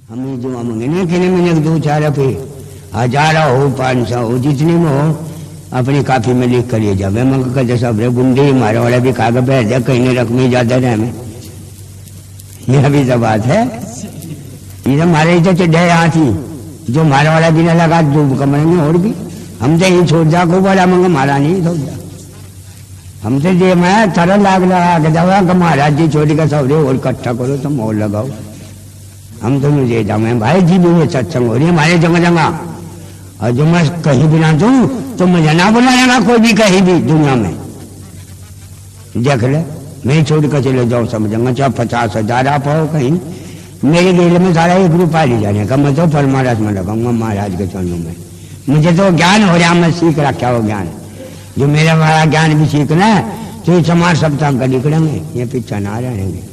हमें जो मांगे ना कि मैंने 2-4 रुपये 1000 हो 500 हो जितने में हो अपनी काफी में लिख कर जावे मंग का जैसा बुंदी मारे वाला भी कागज बैठ जाए कहीं ने रकमी ज्यादा रहे हमें यह भी तो बात है। ये तो मारे तो चिड्ढे यहाँ थी जो मारे वाला भी न लगा जो कमरे में और भी हम तो यही छोड़ जा को बोला मंग मारा नहीं छोड़ जा हमसे जे मैं तरह लाग लगा के दवा का महाराज जी छोड़ी का सवरे और इकट्ठा करो तुम और लगाओ हम तो मुझे जाऊँ भाई जी भी सत्संग हो रही है हमारे जगह जगह और जो मैं कहीं भी ना दूँ तो मुझे ना बुलाएगा कोई भी कहीं भी दुनिया में देख ले मैं छोड़ कर चले जाओ समझूंगा चाहे 50,000 आप हो कहीं मेरे गेल में सारा 1 रुपया ले जाने का मैं तो परमाराज में लगाऊंगा महाराज के चरणों में मुझे तो ज्ञान हो रहा मैं सीख रखा हो ज्ञान जो मेरा वाला ज्ञान भी सीखना है तो ये समाज सप्ताह का निकलेंगे ये पीछा ना रहेंगे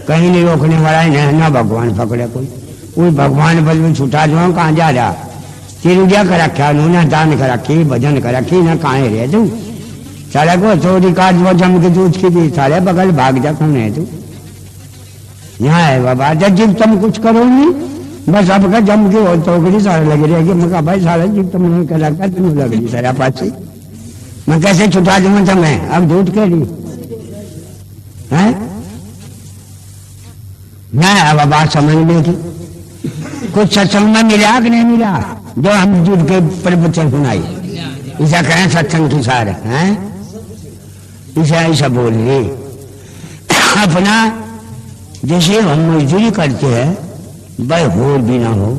कहीं नहीं रोकने वाला है ना भगवान पकड़े कोई भगवान बल में छुटा जो कहाँ जा रहा तिरुजा कर रखा ना दान कर रखी भजन कर रखी ना कहाँ रहे तू सारे को चोरी काट वो जम के दूध की भी सारे बगल भाग जा कौन है तू यहाँ है बाबा जब तुम कुछ करो नहीं बस अब का जम के और टोकरी सारे लगे रहेगी मैं कहा भाई सारा जीव तुम नहीं कर रखा तुम लग रही सारा पाछी मैं कैसे छुटा दूंगा तुम्हें अब झूठ कह रही है ना अब बात समझ में की कुछ सत्संग में मिला कि नहीं मिला जो हम जुड़ के प्रवचन सुनाई ऐसा कहें सत्संग की सार है ऐसा ऐसा बोल रही अपना जैसे हम मजदूरी करते हैं भाई हो भी ना हो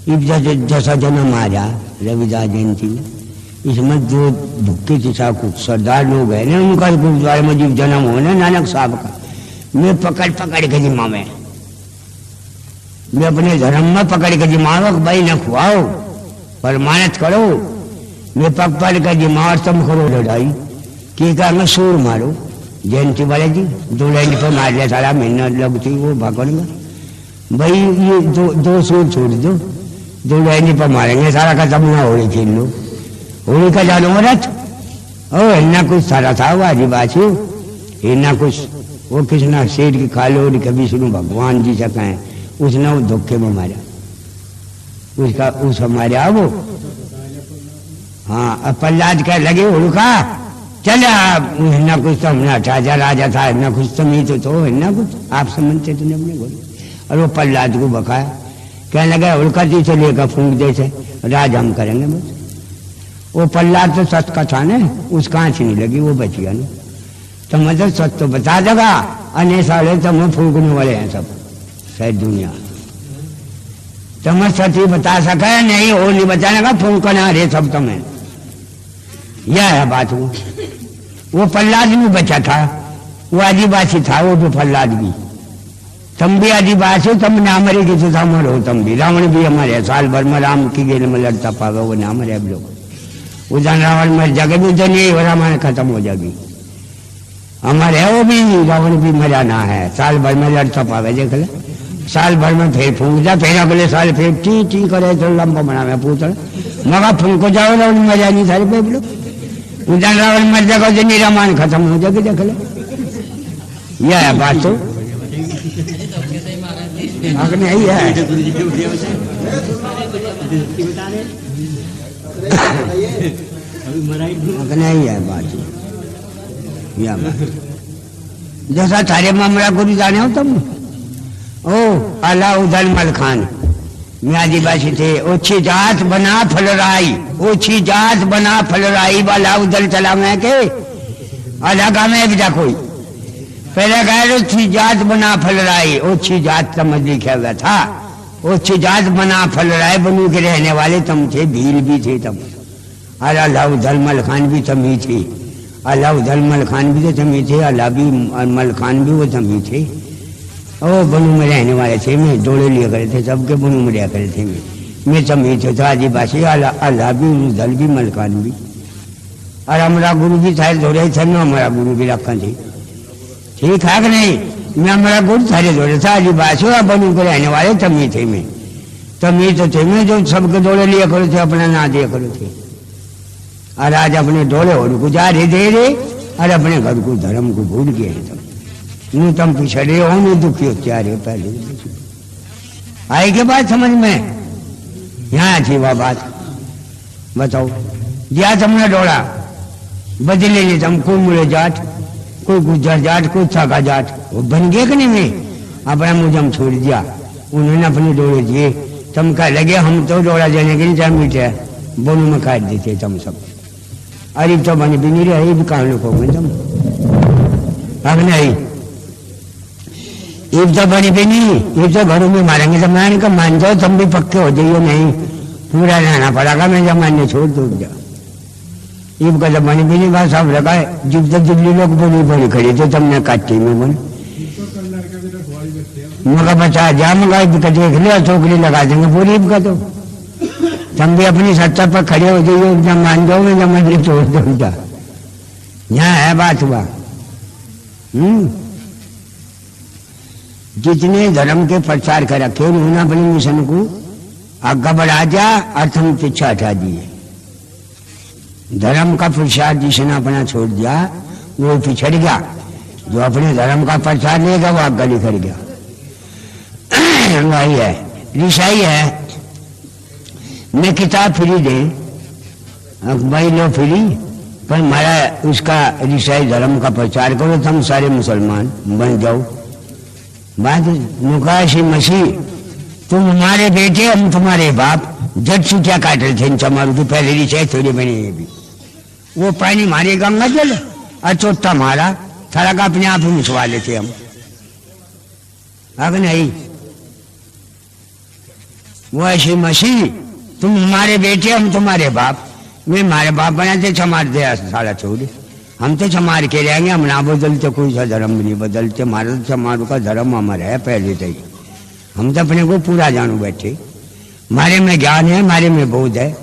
जैसा जन्म आ जा रविदास जयंती में इसमें जो भुक्के दिशा कुछ सरदार लोग हैं ना उनका गुरुद्वारे में जीव जन्म हो ना नानक साहब का मैं पकड़ के जिम्मा में मैं अपने धर्म में पकड़ के जिम्मा भाई न खुआओ परमानत करो मैं पकड़ के जिम्मा तुम करो लड़ाई की कहा सूर मारो जयंती वाले जी 2 लाइन पर मार लिया सारा मेहनत लगती वो भगवान में भाई ये दो सूर छोड़ दो 2 लाइन पर मारेंगे सारा खत्म ना होली खेल लो होली का जानो रथ ओ इतना कुछ सारा था वो आदिवासी इतना कुछ वो किसना शेर की खालो कभी सुनो भगवान जी से कहें उसने वो धोखे में मारा उसका उस मारा वो हाँ प्रहलाद कह लगे उड़का चल ना कुछ तो हमने 8,000 राजा था ना कुछ तो नहीं तो ना कुछ आप समझते तुमने अपने बोले और वो प्रहलाद को बकाया कहने लगा उड़का जी से लेकर फूंक जैसे राज हम करेंगे बस वो प्रहलाद तो सच का था ना उस कांच नहीं लगी वो बच गया ना तो मतलब सच तो बता देगा अन्य साले तो मैं फूकने वाले हैं सब शायद दुनिया तो मैं सच ही बता सका नहीं वो नहीं बचाने का फूकना रे सब तुम्हें यह है बात वो प्रहलाद भी बचा था वो आदिवासी था वो जो प्रहलाद भी तुम भी आदिवासी तुम ना मरे कि तो मरो तुम भी रावण भी हमारे साल भर में राम की गेल में लड़ता पागा वो ना मरे अब लोग उधर रावण मर जाएगा भी तो नहीं रामायण खत्म हो जाएगी हमारे वो भी रावण भी मजा ना है साल भर में लड़ता पावे देख ले साल भर में फिर फूंक जा फिर अगले साल फिर टी करे तो लंबा बना मैं पूछ मगा फूंको जाओ रावण मजा नहीं सारे पे लोग उधर रावण मर जाएगा जो नहीं रामायण खत्म हो जाएगी देख ले यह है बात तो नहीं है नहीं है बात यह बात जैसा थारे मामला गुरु जाने हो तुम ओ अलाउद्दीन मल खान आदिवासी थे ओछी जात बना फलराई ओछी जात बना फलराई अलाउद्दीन चला मैं के अलग में भी कोई पहले कह ओछी जात बना फलराई ओछी जात समझ लिखा हुआ था ओछी जात बना फलराई बनू के रहने वाले तुम थे भील भी थे तुम अलाउद्दीन मल खान भी तुम ही थे अलाउद्दीन मल खान भी तो तुम ही थे अला भी मल खान भी वो तुम ही थे ओ बनू में रहने वाले थे मैं डोले लिए करे थे सबके बनू में रह करे थे मैं तुम ही थे आदिवासी अल्लाह भी दल भी मलकान भी और हमारा गुरु भी सारे दौड़े थे ना हमारा गुरु भी रखा थे ठीक है कि नहीं मैं हमारा गुरु सारे दौड़े था आदिवासी और बनू के रहने वाले तुम ही थे मैं तुम ही तो थे मैं जो सबके दौड़े लिया करो थे अपना ना दिया करो थे और आज अपने डोले और गुजारे दे रहे और अपने घर को धर्म को भूल गए तुम तुम पिछड़े हो नहीं दुखी होते आ रहे पहले आई के बात समझ में? यहाँ थी वह बात। बताओ, दिया तुमने डोड़ा, बदले ले तुम, कोई मुड़े जाट, कोई गुजर जाट, कोई छाका जाट, वो बन गए कि नहीं? में अपना मुझम छोड़ दिया, उन्होंने अपने डोड़े दिए। तुम कह लगे हम तो डोड़ा देने के लिए चाहे मीठे बोलू में काट देते तुम सब। अरे तो बनी भी नहीं रहे, भी कहाँ लोग होंगे तुम? अब नहीं, ईब तो बनी भी नहीं, ईब तो घरों में मारेंगे। तो मैंने कहा मान जाओ, तुम भी पक्के हो जाइए, नहीं पूरा रहना पड़ेगा। मैं जब मानने छोड़ दूँ जा, ईब का जब बनी भी नहीं बात सब लगा है। जब तक जुबली लोग बोली बोली खड़ी तो तुमने काटी में बन मगा बचा जा, मगा देख लिया, चौकड़ी लगा देंगे पूरी ईब का। तो तुम भी अपनी सत्ता पर खड़े हो जाइए, जब मान जाओ मैं जब मंदिर छोड़ दूंगा। यहाँ है बात हुआ। जितने धर्म के प्रचार कर रखे उन्होंने अपने मिशन को आगे बढ़ा दिया, अर्थम पीछे हटा दिए। धर्म का प्रचार जिसने अपना छोड़ दिया वो पिछड़ गया, जो अपने धर्म का प्रचार लेगा वो आगे निकल गया। वही है, ऋषाई है। मैं किताब फ्री दे भाई लो फ्री, पर हमारा उसका ऋषाई धर्म का प्रचार करो, तुम सारे मुसलमान बन जाओ। बात मुकाशी मसीह, तुम हमारे बेटे हम तुम्हारे बाप, जट से क्या काट रहे थे चमारू की पहले ऋषाई थोड़ी बनी है भी। वो पानी मारे गंगा जल और चोटा मारा सारा का अपने आप ही मिसवा लेते हम। अब नहीं, वो ऐसी मसीह, तुम हमारे बेटे हम तुम्हारे बाप, वे हमारे बाप बनाते चमार दे सारा छोड़े, हम तो चमार के रहेंगे। हम ना बदलते, कोई सा धर्म नहीं बदलते, हमारा तो चमार का धर्म हमारा है पहले से ही। हम तो अपने को पूरा जानू बैठे, हमारे में ज्ञान है, हमारे में बोध है।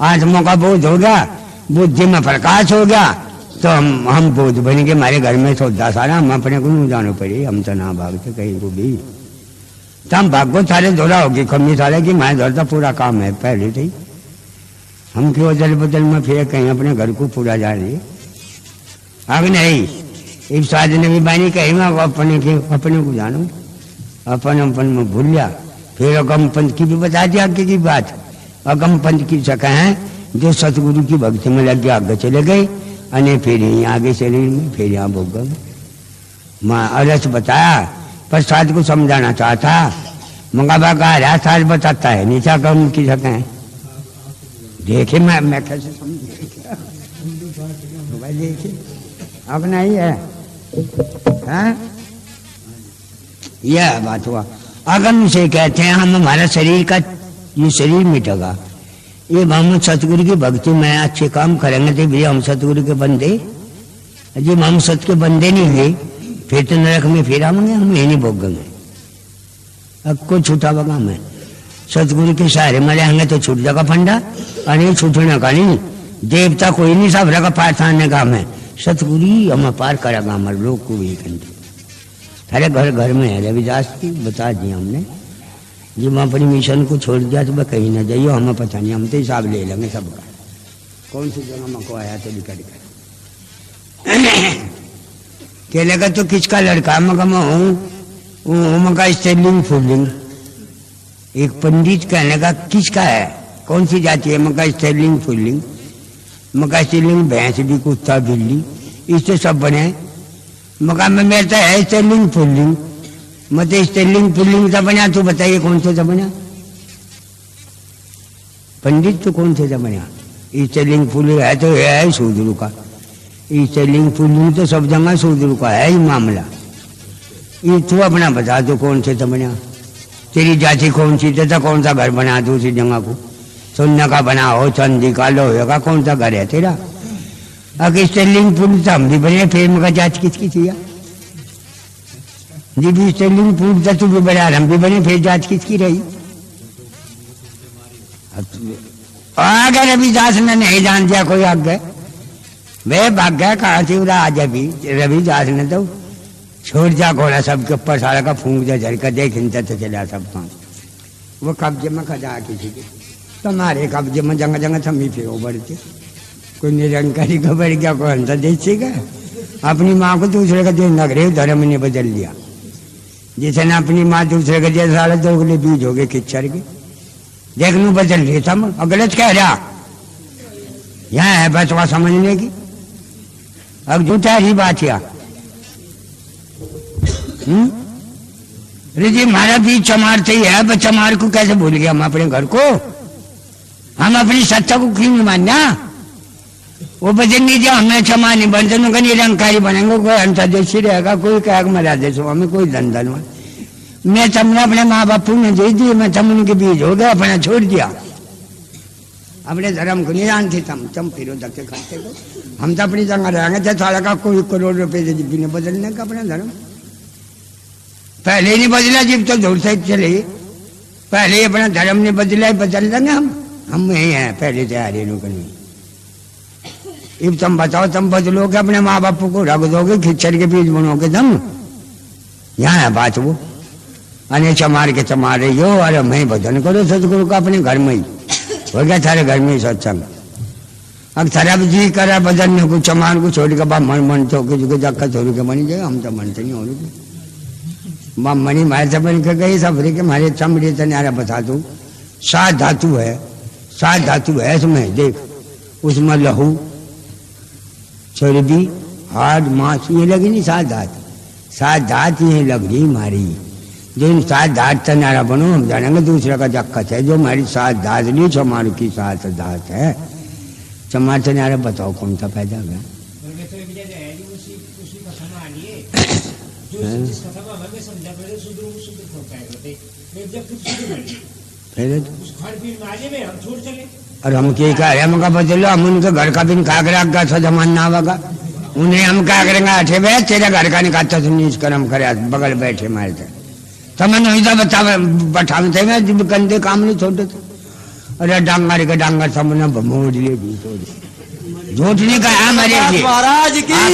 आत्मा का बोध हो गया, बुद्धि में प्रकाश हो गया, तो हम बोध बनेंगे। हमारे घर में सौदा सारा, हम अपने को नहीं जानो पड़े, हम तो ना भागते कहीं को भी। तो हम भागो सारे दौरा होगी कमी सारे की मैं दौड़ता पूरा काम है पहले से ही। हम क्यों अदल बदल में फिर कहीं अपने घर को पूरा जा रही है। अब नहीं, इस साज ने भी बानी कही मैं अपने को जानू, अपन में भूल लिया। फिर अगम पंथ की भी बता दिया आगे की बात। अगम पंथ की सका है जो सतगुरु की भक्ति में लग गया, आगे चले गए, अने फिर यहीं आगे शरीर में फिर यहाँ भोग गए। माँ अलस बताया, प्रसाद को समझाना चाहता, मंगाबा का हरा साल बताता है, नीचा कम की सके देखे मैं कैसे समझ देखे अब नहीं है, यह बात हुआ। अगम से कहते हैं हम हमारा शरीर का ये शरीर मिटेगा, ये हम सतगुरु की भक्ति में अच्छे काम करेंगे तो भैया हम सतगुरु के बंदे। जब हम सत के बंदे नहीं हुए फिर तो नरक में फिर आएंगे, हम यही नहीं भोगेंगे। अब को छूटा बगा मैं सतगुरु के सहारे में रहेंगे तो छूट जाएगा फंडा, और नहीं छूटने का नहीं। देवता कोई नहीं, सब रखा पार थाने का मैं सतगुरु हम पार करेगा हमारे लोग को भी घंटे। अरे घर घर में है रविदास की बता दिया हमने, जब अपनी मिशन को छोड़ दिया तो वह कहीं ना जाइए, हमें पता नहीं, हम तो हिसाब ले लेंगे सबका। कौन सी जगह मको आया तो निकल कर कह लगा तो किसका लड़का मका मैं हूँ, मका स्टेलिंग फूलिंग। एक पंडित कहने का किसका है, कौन सी जाति है, मका स्टेलिंग फूलिंग। मका स्टेलिंग भैंस भी कुत्ता बिल्ली इससे सब बने, मका में मेरा है स्टेलिंग फूलिंग। मतलब स्टेलिंग फूलिंग था बना, तो बताइए कौन से था बना पंडित, तो कौन से था बना। स्टेलिंग फूलिंग है तो है शूद्र का, स्टेलिंग फूलिंग तो सब जगह शूद्र का है ही मामला। ये तू अपना बता दो कौन से था बना, तेरी जाति कौन सी था, कौन सा घर बना दो उसी जगह को, सोने का बना हो, चांदी का लोहे का, कौन सा घर है तेरा। अगर स्टेलिंग फूल हम भी बने फिर मगर जाति किसकी थी जी भी स्टेलिंग फूल था, तू भी बना हम भी बने फिर जाति किसकी रही। अगर रविदास ने नहीं जान दिया कोई आगे वे भाग गया कहाँ थी उड़ा आज अभी रविदास ने तो छोड़ दिया घोड़ा सबके ऊपर सारा का फूंक दिया झड़का देख तो चला सब काम। वो कब्जे में खजा की थी, तुम्हारे कब्जे में जगह जगह थमी फिर बढ़ते, कोई निरंकारी का बढ़ गया, कोई अंतर देखेगा। अपनी माँ को दूसरे का दिन लग रहे धर्म ने बदल दिया, जिसने अपनी माँ दूसरे के जैसे साले दोगले बीज हो गए किच्चर के। देख नू बदल रही था गलत कह रहा, यहाँ है बचवा समझने की। अब झूठा ही बात या जी हमारा बीज चमारते ही है, चमार को कैसे भूल गया हम अपने घर को? हम अपनी सत्ता को क्यों नहीं मानना? वो बजन नहीं दिया हमें चमार नहीं बनते उनका निरंकारी बनेंगे, कोई अंतरदेशी रहेगा, कोई कहेगा मरा देश हमें कोई धन मैं तमने अपने माँ बापू ने दे दी, मैं तमन के बीज हो गया अपना छोड़ दिया, अपने धर्म को नहीं जानते तम फिरो धक्के खाते को। हम तो अपनी जगह रहेंगे थे थोड़ा का कोई करोड़ रुपए से जिब्बी ने बदलने का अपना धर्म पहले ही नहीं बदला, जिब तो दूर से चले पहले ही अपना धर्म नहीं बदला, बदल देंगे हम यही हैं पहले से आ रहे लोग नहीं। अब तुम बताओ तुम बदलोगे अपने माँ बापू को रख दोगे खिच्चर के बीज बनोगे तुम? यहाँ है बात वो अने चमार के चमार रही हो, अरे मैं भजन करो सतगुरु का अपने घर में ही हो गया, थारे घर में ही सत्संग। अब थारा भी जी करा भजन को चमार को छोड़ के बाप मन तो जक्का छोड़ के बनी जाए, हम तो मनते नहीं हो रही बाप मनी मारे से बन के गई सब के मारे चमड़े तनारा बता दू 7 धातु है, 7 धातु है इसमें देख, उसमें लहू चर्बी हार्ड मांस ये लगी नहीं 7 धात, 7 धात ये लग रही हमारी। जो इन 7 धात तनारा बनो हम जानेंगे दूसरे का जक्कत है, जो हमारी 7 धात नहीं चमार की 7 धात है। चमार तनारा बताओ कौन सा पैदा हुआ? और हम क्या कह रहे हम का बदलो, हम उनके घर का भी निकाल रखा था जमाना होगा, उन्हें हम क्या करेंगे अठे बे तेरे घर का निकालता तुम नीच कर्म करे बगल बैठे मारते तो मैं नहीं था बैठाते मैं गंदे काम नहीं छोड़ते थे। अरे डांगर के डांगर सामने मोड़ लिए भी झूठ नहीं कहा हमारे आप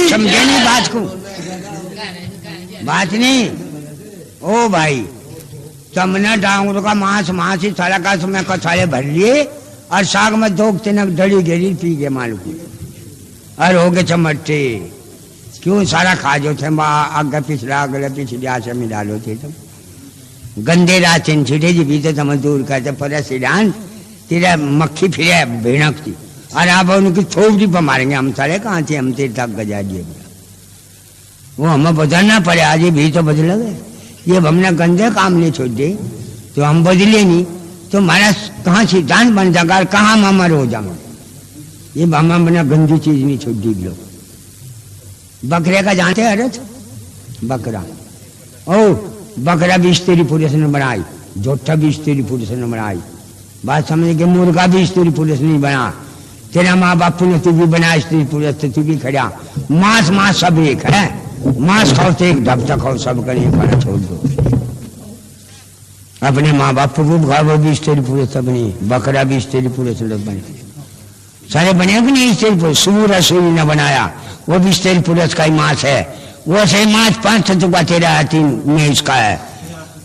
समझे नहीं बात को, बात नहीं ओ भाई तमने डांगरों का मांस ही सारा का समय कथाले भर लिए और साग में 2 तिनक डली गेरी पी गए मालू की और हो गए चमट्टे क्यों सारा खा जो थे आगे पिछला अगले पिछले आशा में डालो थे तुम गंदे राचन छिटे जी बीते तम दूर करते पर सिडान तेरा मक्खी फिरे भेड़क थी और आप उनकी थोपड़ी पर मारेंगे हम सारे कहाँ थे हम तेरे तक गजा दिए वो हमें बदलना पड़े आज भी तो बदल गए, ये हमने गंदे काम नहीं छोड़ दे तो हम बदले नहीं तो हमारा कहाँ सिद्धांत बन जाएगा, कहाँ हम अमर हो जाएंगे। ये हम अपना गंदी चीज नहीं छोड़ दी लोग। बकरे का जानते हैं अर्थ बकरा ओ बकरा भी स्त्री पुरुष ने बनाई, जोठा भी स्त्री पुरुष ने बनाई, बात समझ के मुर्गा भी स्त्री पुरुष नहीं बना, तेरा माँ बापू ने तू भी बना स्त्री पुरुष तो तू भी खड़ा, मांस सब एक है, मांस खाओ तो एक ढब तक खाओ सब करिए खाना छोड़ दो। अपने माँ बापू को खाओ वो भी स्त्री पुरुष सब नहीं, बकरा भी स्त्री पुरुष लोग बने सारे बने कि नहीं स्त्री पुरुष। सूर सूर्य ने बनाया वो भी स्त्री पुरुष का ही मांस है, वो सही मांस 5 तत्व का तेरा है 3 में इसका है,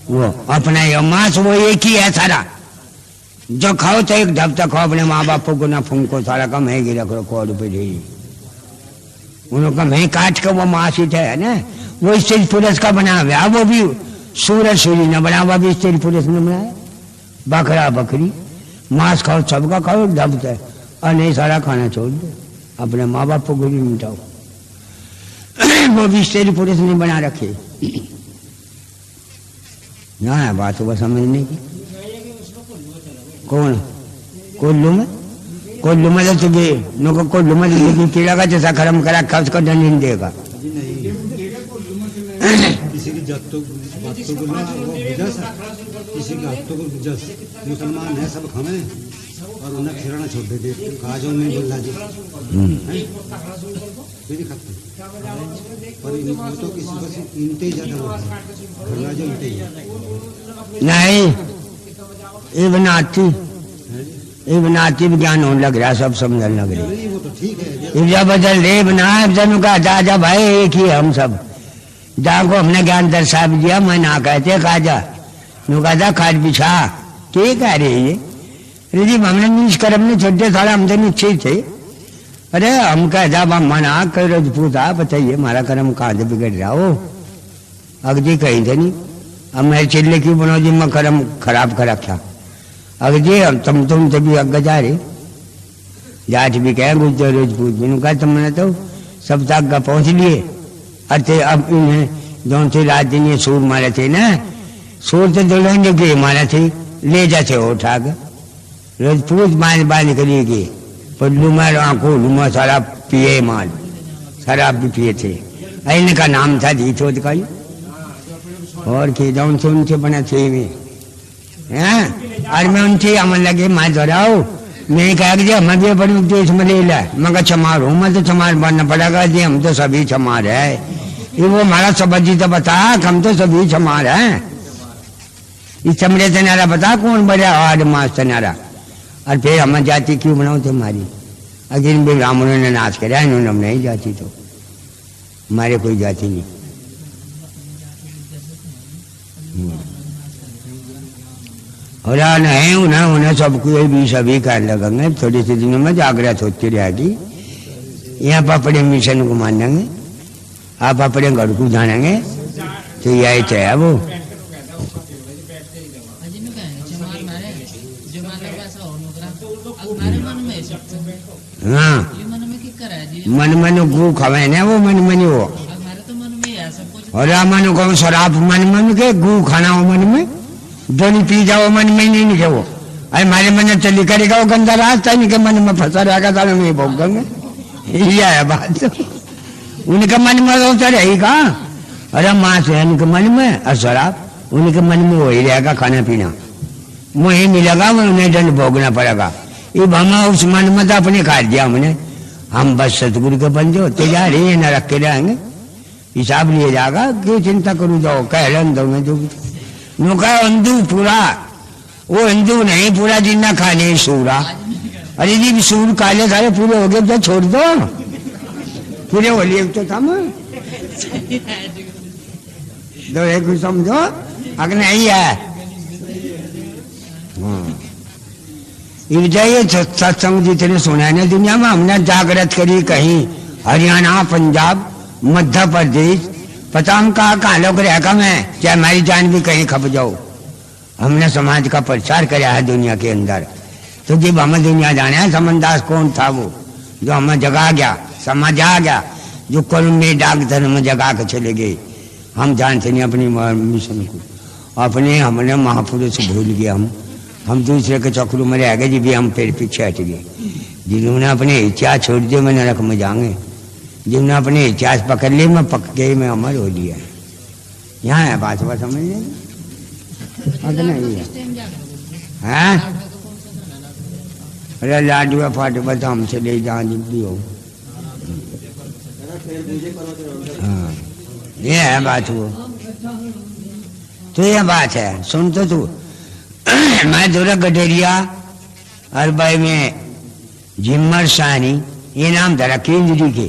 वो अपना ये मांस वो एक ही है सारा, जो खाओ तो एक ढब तक खाओ, अपने माँ बापू को ना फूंको सारा कम है गिरा करो 100 रुपये दे उन्होंने कहा मैं काट के वो मांस ही है ना वो स्त्री पुरुष का बना हुआ, वो भी सूरज सूर्य ने बना हुआ भी स्त्री पुरुष ने बनाया। बकरा बकरी मांस खाओ सबका खाओ ढब तक और नहीं सारा खाना छोड़ दो, अपने माँ बाप को भी मिटाओ वो भी स्त्री पुरुष ने बना रखे। ना है बात वो समझने की। कौन कोल्लू में तो तुझे नो कोल्लू में लेकिन कीड़ा का जैसा कर्म करा खर्च कर नहीं देगा। किसी की जातों बातों को ना वो बुझस, किसी की हाथों को बुझस, मुसलमान है सब खावे और उन्हें खिलाना छोड़ देते काजों में बोला जी नहीं खाते पर इनको तो किसी को इनते ही ज्यादा होता है जो इनते ही नहीं ये बनाती विज्ञान होने लग रहा सब समझने लग रही वो तो ठीक है जब बदल रे बना जनों का दादा भाई एक ही हम सब जहाँ को हमने ज्ञान दर्शा भी दिया मैं ना कहते काजा नु कहता खाट बिछा के कह रहे ये जी हमने नीच कर्म नहीं छोड़ते सारा हम तो निश्चित थे। अरे हम कहता मना कर पूछा बताइए हमारा कर्म कहाँ से बिगड़ रहा हो अगदी कहीं थे नहीं अब मैं चिल्ले क्यों बनाओ जी, मैं करम खराब कर रखा। अगर जी अब तुम तभी अग जा रहे जाट भी कह गुजर राजपूत भी कहा तुमने तो सब तक पहुंच लिए। अरे अब इन्हें जो थे रात दिन ये सूर मारे थे ना, सूर तो दुल्हन के मारे थे ले जाते हो उठा कर राजपूत बांध करिए गए पल्लू मार आंखों लुमा शराब पिए माल शराब भी पिए थे। इनका नाम था जीतोद का और के जौन से उनसे बना थे में और मैं उनसे अमल लगे माँ दोहराओ मैं कहा कि हमें भी बड़ी देश में ले ला मगर चमार हूँ मैं तो चमार बनना पड़ेगा जी हम तो सभी चमार है। ये वो हमारा सबजी तो बता हम तो सभी चमार हैं। इस चमड़े से नारा बता कौन बड़ा आठ मास से नारा और फिर हम जाति क्यों बनाओ तुम्हारी अगर भी ब्राह्मणों ने नाश कराया इन्होंने हम नहीं जाति तो हमारे कोई जाति नहीं। और नहीं उन्हें सबको भी सभी कर लगेंगे थोड़ी सी दिनों में जागृत होती रहेगी। यहाँ पर अपने मिशन को मानेंगे आप अपने घर को जानेंगे तो यही तो है वो। हाँ मन गु खवे न वो मन हो और मन को शराब मन के गु खाना हो मन में दोनी पी जाओ मन में नहीं निके वो अरे हमारे मन चली करेगा वो गंदा रास्ता इनके मन में फंसा रहेगा तो मैं भोगेंगे यह है बात। उनके मन में होता रहेगा अरे मांस है उनके मन में और शराब उनके मन में हो ही रहेगा खाना पीना वही मिलेगा वो उन्हें दंड भोगना पड़ेगा। ये हम उस मन में तो अपने खा दिया हमने हम बस सतगुरु के बंदे होते जा रहे न रख के रहेंगे हिसाब लिए जाएगा क्यों चिंता करूँ जाओ कह रहे दो में जो नुका हिंदू पूरा वो हिंदू नहीं पूरा जिन्ना खाने सूरा। अरे जी सूर काले सारे पूरे हो गए तो छोड़ दो पूरे हो लिए तो था दो एक समझो अगर नहीं है ये सत्संग जितने सुना है दुनिया में हमने जागृत करी कहीं हरियाणा पंजाब मध्य प्रदेश पता हम कहाँ लोग रहेगा मैं चाहे हमारी जान भी कहीं खप जाओ। हमने समाज का प्रचार कराया है दुनिया के अंदर तो जब हमें दुनिया जाने है समनदास कौन था वो जो हमें जगा गया समझ आ गया जो करुण में डाक धर्म में जगा के चले गए। हम जानते नहीं अपनी मिशन को अपने हमने महापुरुष भूल गए हम दूसरे के चक्रों में रह गए जी भी हम फिर पीछे हट गए। जिन्होंने अपने इतिहास छोड़ दिए मैं नरक में जाएंगे जिन्होंने अपने इतिहास पकड़ लिए मैं पक्के में अमर हो लिया। यहाँ है बात समझ लेंगे नहीं है अरे लाडू फाट बता हमसे ले जा भी हो। हाँ ये है बात वो तो ये बात है सुन तो तू मैं दूरा गडेरिया और भाई में जिम्मर सानी ये नाम धरा केंद्री के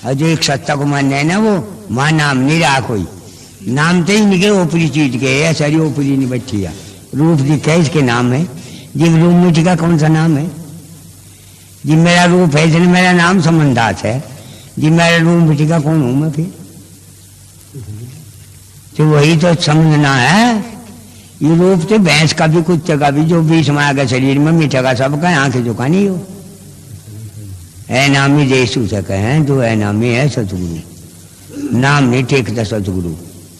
और जो एक सत्ता को मानना है ना वो मां नाम नहीं रहा कोई नाम तो ही निकले ऊपरी चीज के है सारी ऊपरी नहीं बैठी है रूप दिखा इसके नाम है जी रूप मिट्टी का कौन सा नाम है जी मेरा रूप है इसलिए मेरा नाम समनदास है जी मेरा रूप मिट्टी का कौन हूं मैं फिर तो वही तो समझना है। ये रूप तो भैंस का भी कुत्ते का भी जो बीच में आगे शरीर में मीठा का सबका आंखें झुकानी हो ऐ नामी देशु से कहें जो ऐ नामी है सतगुरु नाम नहीं टेकता सतगुरु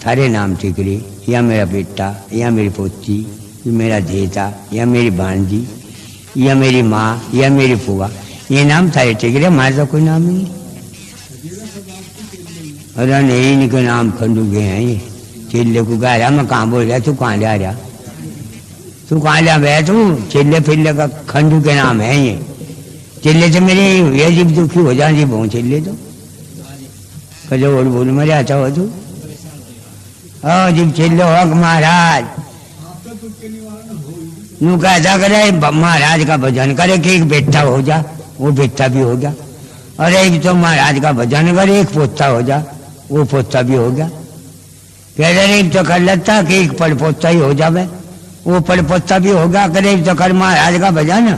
थारे नाम टेक रहे या मेरा बेटा या मेरी पोती या मेरा देता या मेरी भांजी या मेरी माँ या मेरी फुआ ये नाम थारे टेक रहे हमारे तो कोई नाम नहीं। अरे नहीं इनके नाम खंडू गए हैं ये चिल्ले को कह रहा मैं कहाँ बोल रहा तू कहाँ जा रहा तू कहाँ जा गया तू चिल्ले फिल्ले का खंडू के नाम है ये चिल्ले से मेरे ये जीव दुखी हो जा जीव हूँ चिल्ले तो कजो बोल बोल मरे आता हो तू जीव चिल्ले हो महाराज नू कहता करे महाराज का भजन करे कि एक बेटा हो जा वो बेटा भी हो गया और एक तो महाराज का भजन करे एक पोता हो जा वो पोता भी हो गया कह रहे एक तो कर लेता कि एक पड़पोता ही हो जावे वो पड़पोता भी होगा करे एक तो कर महाराज का भजन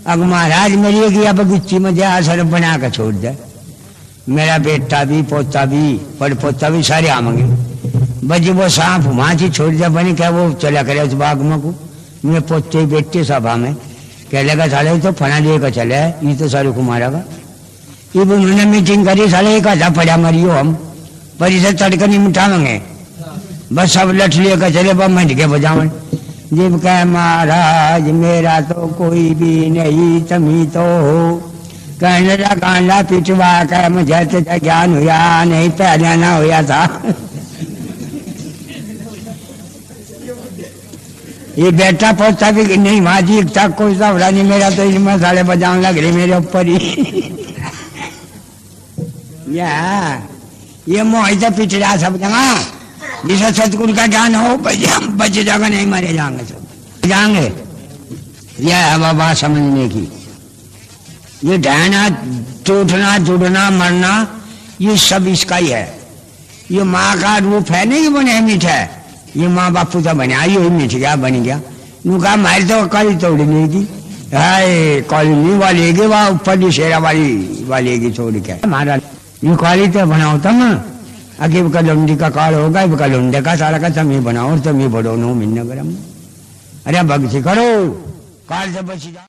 अब महाराज मेरी गया बगीची में जाए असर बना कर छोड़ दे मेरा बेटा भी पोता भी पड़पोता भी सारे आवेंगे बजी वो सांप वहां से छोड़ दिया बनी क्या वो चला करे उस बाग में को मेरे पोते बेटे सभा में कह लगा साले तो फना लिए का चले ये तो सारे को मारेगा ये उन्होंने मीटिंग करी साले एक आधा पड़ा मरियो हम पर इसे तड़का नहीं मिठावेंगे बस सब लठ लिए का चले बम मंड के बजावन जब कह महाराज मेरा तो कोई भी नहीं तमी तो हो कहने लगा गांडा पिटवा कर मुझे तो ज्ञान हुआ नहीं पहले ना हुआ था ये बेटा पहुंचता भी नहीं माजी एक तक कोई सवरा नहीं मेरा तो इसमें साले बजाने लग रही मेरे ऊपर ही ये मोहित पिछड़ा सब जगह जिसे सतगुरु का ज्ञान हो बच जाएगा नहीं मरे जाएंगे सब जाएंगे यह है बाबा समझने की ये ढहना टूटना जुड़ना मरना ये सब इसका ही है ये माँ का रूप है नहीं बने मीठा ये माँ बापू का बना ये मीठ गया बन गया नुका मार तो कल तोड़ने की हाय कॉलोनी वालेगी वह ऊपर शेरा वालेगी छोड़ के महाराज ये कॉली तो बनाओ तम आगे कलौंडी का काल होगा कलौंडे का सारा का समय बनाओ तो मैं बड़ो नो मिलने गरम अरे भक्ति करो काल से बची जाओ।